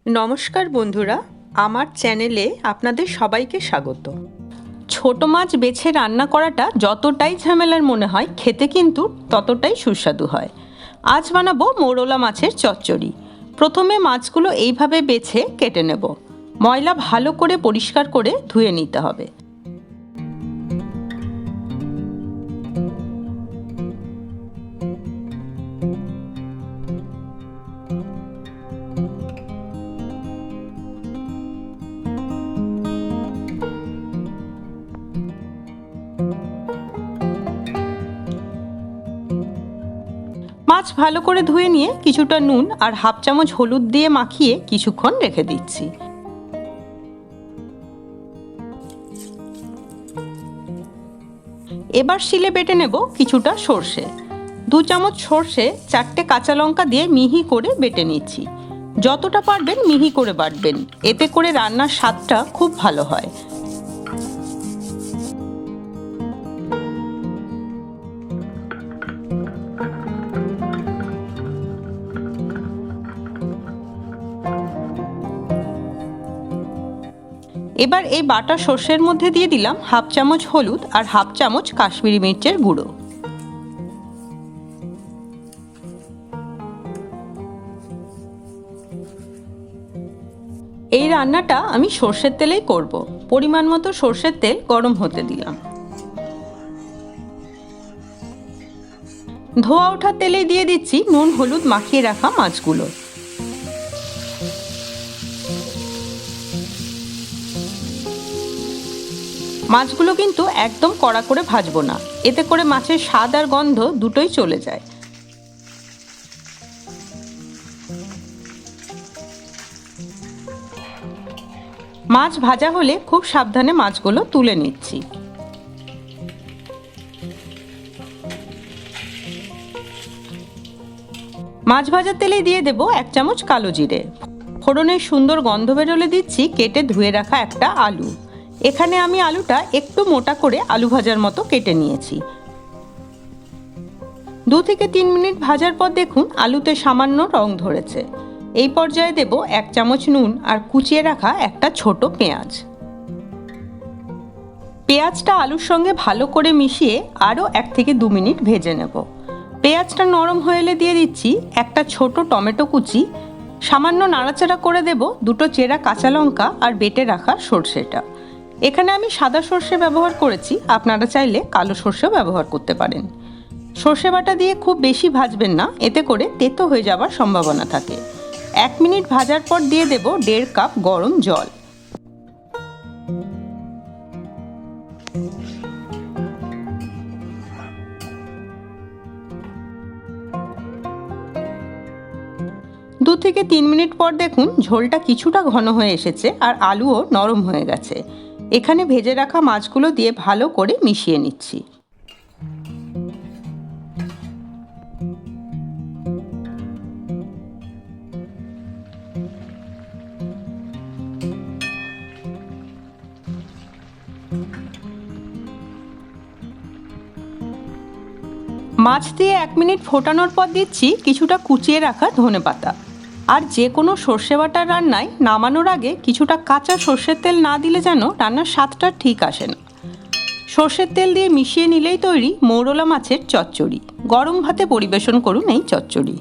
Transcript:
নমস্কার বন্ধুরা, আমার চ্যানেলে আপনাদের সবাইকে স্বাগত। ছোট মাছ বেছে রান্না করাটা যতটাই ঝামেলার মনে হয়, খেতে কিন্তু ততটাই সুস্বাদু হয়। আজ বানাবো মৌরলা মাছের চচ্চড়ি। প্রথমে মাছগুলো এইভাবে বেছে কেটে নেব। ময়লা ভালো করে পরিষ্কার করে ধুয়ে নিতে হবে। মাছ ভালো করে ধুয়ে নিয়ে কিছুটা নুন আর হাফ চামচ হলুদ দিয়ে মাখিয়ে কিছুক্ষণ রেখে দিচ্ছি। এবার শিলে বেটে নেব কিছুটা সর্ষে। 2 চামচ সর্ষে 4টে কাঁচা লঙ্কা দিয়ে মিহি করে বেটে নিচ্ছি। যতটা পারবেন মিহি করে বাটবেন, এতে করে রান্নার স্বাদটা খুব ভালো হয়। এবার এই বাটা সর্ষের মধ্যে দিয়ে দিলাম হাফ চামচ হলুদ আর হাফ চামচ কাশ্মীরি মির্চের গুঁড়ো। এই রান্নাটা আমি সর্ষের তেলেই করব। পরিমাণ মতো সর্ষের তেল গরম হতে দিলাম। ধোয়া ওঠা তেলে দিয়ে দিচ্ছি নুন হলুদ মাখিয়ে রাখা মাছগুলো। মাছগুলো কিন্তু একদম কড়া করে ভাজবো না, এতে করে মাছের স্বাদ আর গন্ধ দুটোই চলে যায়। মাছ ভাজা হলে খুব সাবধানে মাছগুলো তুলে নিচ্ছি। মাছ ভাজার তেলে দিয়ে দেব 1 চামচ কালো জিরে। ফোড়নের সুন্দর গন্ধ বেরোলে দিচ্ছি কেটে ধুয়ে রাখা একটা আলু। এখানে আমি আলুটা একটু মোটা করে আলু ভাজার মতো কেটে নিয়েছি। 2 থেকে 3 মিনিট ভাজার পর দেখুন আলুতে সামান্য রং ধরেছে। এই পর্যায়ে দেব 1 চামচ নুন আর কুচিয়ে রাখা একটা ছোট পেঁয়াজ। পেঁয়াজটা আলুর সঙ্গে ভালো করে মিশিয়ে আরও 1 থেকে 2 মিনিট ভেজে নেব। পেঁয়াজটা নরম হয়ে এলে দিয়ে দিচ্ছি একটা ছোট টমেটো কুচি। সামান্য নাড়াচাড়া করে দেব 2টো চেরা কাঁচা লঙ্কা আর বেটে রাখা সর্ষেটা। এখানে আমি সাদা সর্ষে ব্যবহার করেছি, আপনারা চাইলে কালো সর্ষেও ব্যবহার করতে পারেন। সর্ষে বাটা দিয়ে খুব বেশি ভাজবেন না, এতে করে তেতো হয়ে যাওয়ার সম্ভাবনা থাকে। 1 মিনিট ভাজার পর দিয়ে দেব 1.5 কাপ গরম জল। দু থেকে 3 মিনিট পর দেখুন ঝোলটা কিছুটা ঘন হয়ে এসেছে আর আলুও নরম হয়ে গেছে। এখানে ভেজে রাখা মাছগুলো দিয়ে ভালো করে মিশিয়ে নিচ্ছি। মাছ দিয়ে 1 মিনিট ফোটানোর পর দিচ্ছি কিছুটা কুচিয়ে রাখা ধনেপাতা। আর যে কোনো সর্ষে বাটার রান্নায় নামানোর আগে কিছুটা কাঁচা সর্ষের তেল না দিলে যেন রান্নার স্বাদটা ঠিক আসে না। সর্ষের তেল দিয়ে মিশিয়ে নিলেই তৈরি মৌরলা মাছের চচ্চড়ি। গরম ভাতে পরিবেশন করুন এই চচ্চড়ি।